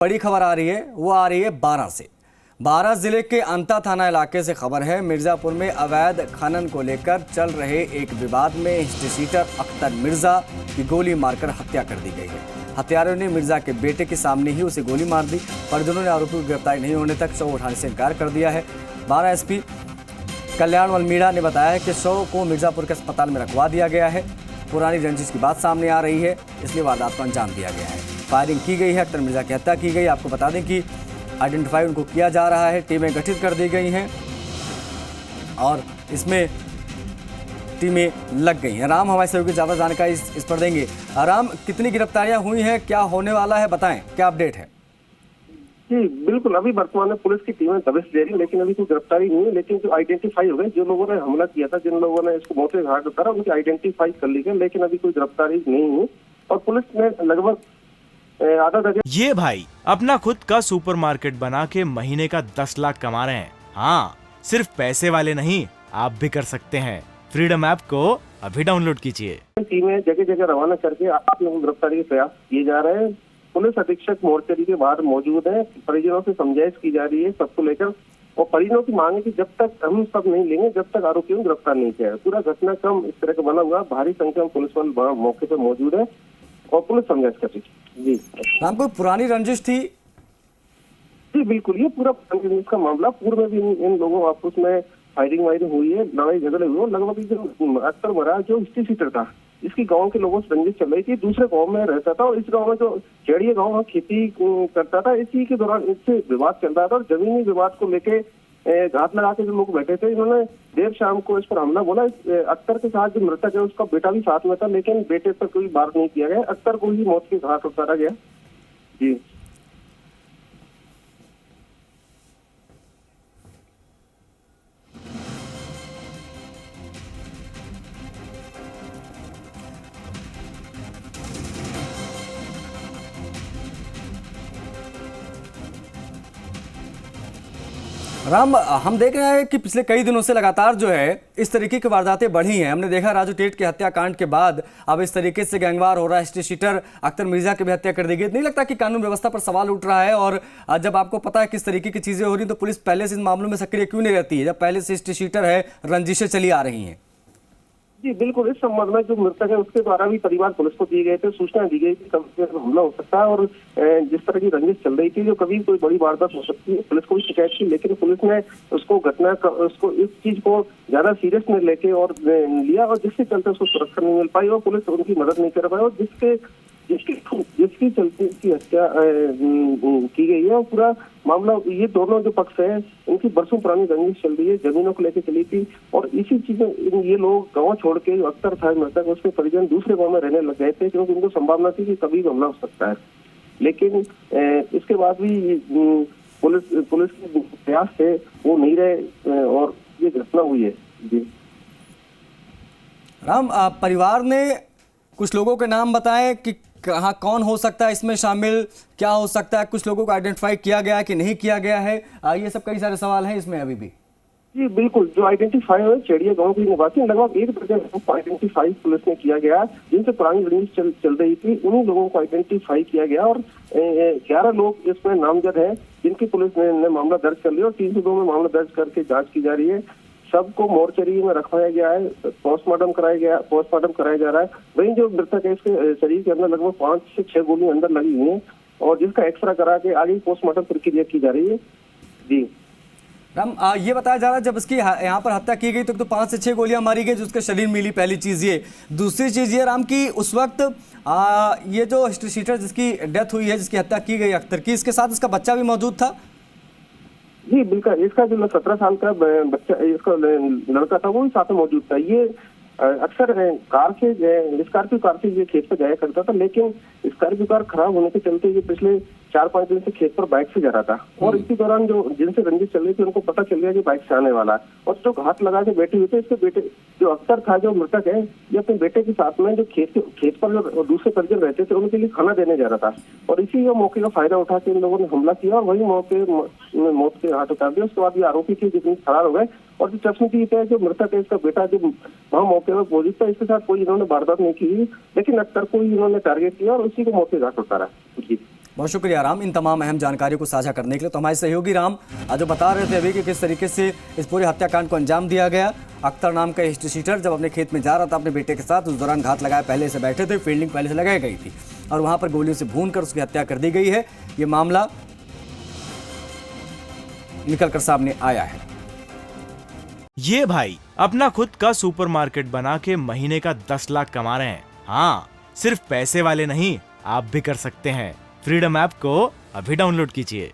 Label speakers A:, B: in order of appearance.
A: बड़ी खबर आ रही है, वो आ रही है बारां से। बारां जिले के अंता थाना इलाके से खबर है। मिर्जापुर में अवैध खनन को लेकर चल रहे एक विवाद में हिस्ट्री शीटर अख्तर मिर्जा की गोली मारकर हत्या कर दी गई है। हत्यारों ने मिर्जा के बेटे के सामने ही उसे गोली मार दी। परिजनों ने आरोपी की गिरफ्तारी नहीं होने तक शव उठाने से इनकार कर दिया है। बारां एसपी कल्याण वलमीड़ा ने बताया कि शव को मिर्जापुर के अस्पताल में रखवा दिया गया है। पुरानी रंजिश की बात सामने आ रही है, इसलिए वारदात को अंजाम दिया गया है। फायरिंग की गई है, अख्तर मिर्जा की हत्या की गई। आपको बता दें कि आइडेंटिफाई उनको किया जा रहा है, टीमें गठित कर दी गई हैं और इसमें टीमें लग गई हैं। राम हमारे सहयोगी ज़्यादा जानकारी इस पर देंगे। राम, कितनी गिरफ्तारियां हुई हैं, क्या होने वाला है, बताएं, क्या अपडेट है?
B: जी बिल्कुल, अभी वर्तमान में पुलिस की टीमें दबिश दे रही, लेकिन अभी कोई गिरफ्तारी नहीं है। लेकिन जो आइडेंटिफाई हो गए, जो लोगों ने हमला किया था, जिन लोगों ने इसको मौत के घाट उतारा, उनकी आइडेंटिफाई कर ली गई, लेकिन अभी कोई गिरफ्तारी नहीं हुई और पुलिस ने लगभग आधा दर्जन।
C: ये भाई अपना खुद का सुपरमार्केट बना के महीने का 10 लाख कमा रहे हैं। हाँ, सिर्फ पैसे वाले नहीं, आप भी कर सकते हैं। फ्रीडम ऐप को अभी डाउनलोड कीजिए।
B: टीमें जगह जगह रवाना करके आप लोगों को गिरफ्तारी के प्रयास किए जा रहे हैं। पुलिस अधीक्षक मोर्चरी के बाहर मौजूद है। परिजनों से समझाइश की जा रही है सबको लेकर, और परिजनों की मांग है कि जब तक हम सब नहीं लेंगे, जब तक आरोपियों को गिरफ्तार नहीं किया। पूरा घटनाक्रम इस तरह का बना हुआ, भारी संख्या में पुलिस बल मौके पर मौजूद है और पुलिस समझाइश कर रही है। जी
A: राम, कोई पुरानी रंजिश थी?
B: जी बिल्कुल, ये पूरा रंजिश का मामला। पूर्व में भी इन लोगों आपस में फायरिंग वायरिंग हुई है, लड़ाई झगड़े हुए। लगभग जो अख्तर मरा जो हिस्ट्री शीटर था, इसकी गांव के लोगों से रंजिश चल रही थी। दूसरे गांव में रहता था और इस गांव में जो चेड़िया गांव में खेती करता था, इसी के दौरान इससे विवाद चल रहा था और जमीनी विवाद को लेके घात लगा के जो लोग बैठे थे, इन्होंने देर शाम को इस पर हमला बोला। अख्तर के साथ जो मृतक है उसका बेटा भी साथ में था, लेकिन बेटे पर कोई वार नहीं किया गया। अख्तर को ही मौत के घाट उतारा गया। जी
A: राम, हम देख रहे हैं कि पिछले कई दिनों से लगातार जो है इस तरीके की वारदातें बढ़ी हैं। हमने देखा राजू टेट के हत्याकांड के बाद अब इस तरीके से गैंगवार हो रहा है। हिस्ट्री शीटर अख्तर मिर्जा की भी हत्या कर दी गई। नहीं लगता कि कानून व्यवस्था पर सवाल उठ रहा है? और जब आपको पता है किस तरीके की चीजें हो रही, तो पुलिस पहले से इन मामलों में सक्रिय क्यों नहीं रहती है, जब पहले से हिस्ट्री शीटर है, रंजिशें चली आ रही हैं?
B: जी बिल्कुल, इस संबंध में जो मृतक है उसके द्वारा भी परिवार पुलिस को दिए गए थे, सूचना दी गई कि कभी हमला हो सकता है और जिस तरह की रंजिश चल रही थी, जो कभी कोई बड़ी वारदात हो सकती है। पुलिस को भी शिकायत की, लेकिन पुलिस ने उसको इस चीज को ज्यादा सीरियस में लेके और लिया, और जिसके चलते उसको सुरक्षा नहीं मिल पाई और पुलिस उनकी मदद नहीं कर पाई, और जिसकी चलते इसकी हत्या की गई है। और पूरा मामला, ये दोनों जो पक्ष है, इनकी बरसों पुरानी रंजिश चल रही है, जमीनों को लेकर चली थी। और इसी चीज में ये लोग गांव छोड़ के, जो अख्तर था मृतक, उसके परिजन दूसरे गांव में रहने लग गए थे, क्योंकि उनको संभावना थी कि कभी हमला हो सकता है। लेकिन इसके बाद भी पुलिस के प्रयास थे, वो नहीं रहे और ये घटना हुई है। जी
A: राम, परिवार ने कुछ लोगों के नाम बताए कि कहाँ कौन हो सकता है इसमें शामिल, क्या हो सकता है? कुछ लोगों को आइडेंटिफाई किया गया है कि नहीं किया गया है? ये सब कई सारे सवाल हैं इसमें अभी भी।
B: जी बिल्कुल, जो आइडेंटिफाई हुए चेड़िया गांव के निवासी, लगभग 1 दर्जन को आइडेंटिफाई पुलिस ने किया गया, जिनसे पुरानी रंजिश चल रही थी। उन्हीं लोगों को आइडेंटिफाई किया गया और 11 लोग इसमें नामजद है, जिनकी पुलिस ने मामला दर्ज कर लिया और 302 में मामला दर्ज करके जाँच की जा रही है। सबको मोर्चरी में रखवाया गया है, पोस्टमार्टम कराया जा रहा है। वहीं जो मृतक है, इसके शरीर के अंदर लगभग 5 से 6 गोलियां अंदर लगी हुई हैं और जिसका एक्सरा करा के आगे पोस्टमार्टम प्रक्रिया की जा रही है। जी
A: राम, ये बताया जा रहा है जब इसकी यहाँ पर हत्या की गई तो 5 से 6 गोलियां मारी गई जो उसके शरीर मिली, पहली चीज ये। दूसरी चीज ये राम की उस वक्त ये जो हिस्ट्री शीटर जिसकी डेथ हुई है, जिसकी हत्या की गई अख्तर की, इसके साथ इसका बच्चा भी मौजूद था?
B: जी बिल्कुल, इसका जो 17 साल का बच्चा, इसका लड़का था, वो भी साथ में मौजूद था। ये अक्सर स्कॉर्पियो कार से ये खेत पर जाया करता था, लेकिन स्कॉर्पियो कार खराब होने के चलते ये पिछले 4-5 दिन से खेत पर बाइक से जा रहा था। और इसी दौरान जो जिनसे रंजिश चल रही थी, उनको पता चल गया कि बाइक से आने वाला है, और जो घात लगा के बैठे हुए थे, इसके बेटे जो अख्तर था, जो मृतक है, ये अपने बेटे के साथ में जो खेत पर जो दूसरे परिजन रहते थे, उनके लिए खाना देने जा रहा था। और इसी मौके का फायदा उठा के इन लोगों ने हमला किया और वही मौके में मौत के घाट उतार दिया। उसके बाद ये आरोपी थे जितने फरार हो गए। और जो चश्मदीद है, जो मृतक है, इसका बेटा जो वहाँ मौके में मौजूद था, इसके साथ कोई इन्होंने वारदात नहीं की, लेकिन अख्तर को ही इन्होंने टारगेट किया और उसी को मौत के घाट उतारा। जी
A: बहुत शुक्रिया राम इन तमाम अहम जानकारियों को साझा करने के लिए। तो हमारे सहयोगी राम जो बता रहे थे अभी कि किस तरीके से इस पूरे हत्याकांड को अंजाम दिया गया। अख्तर नाम का हिस्ट्री शीटर जब अपने खेत में जा रहा था अपने बेटे के साथ, उस दौरान घात लगाए पहले से बैठे थे, फील्डिंग पहले से लगाई गई थी और वहां पर गोलियों से भूनकर उसकी हत्या कर दी गई है। ये मामला निकलकर सामने आया है।
C: ये भाई अपना खुद का सुपरमार्केट बना के महीने का 10 लाख कमा रहे हैं। हाँ, सिर्फ पैसे वाले नहीं, आप भी कर सकते हैं। फ्रीडम ऐप को अभी डाउनलोड कीजिए।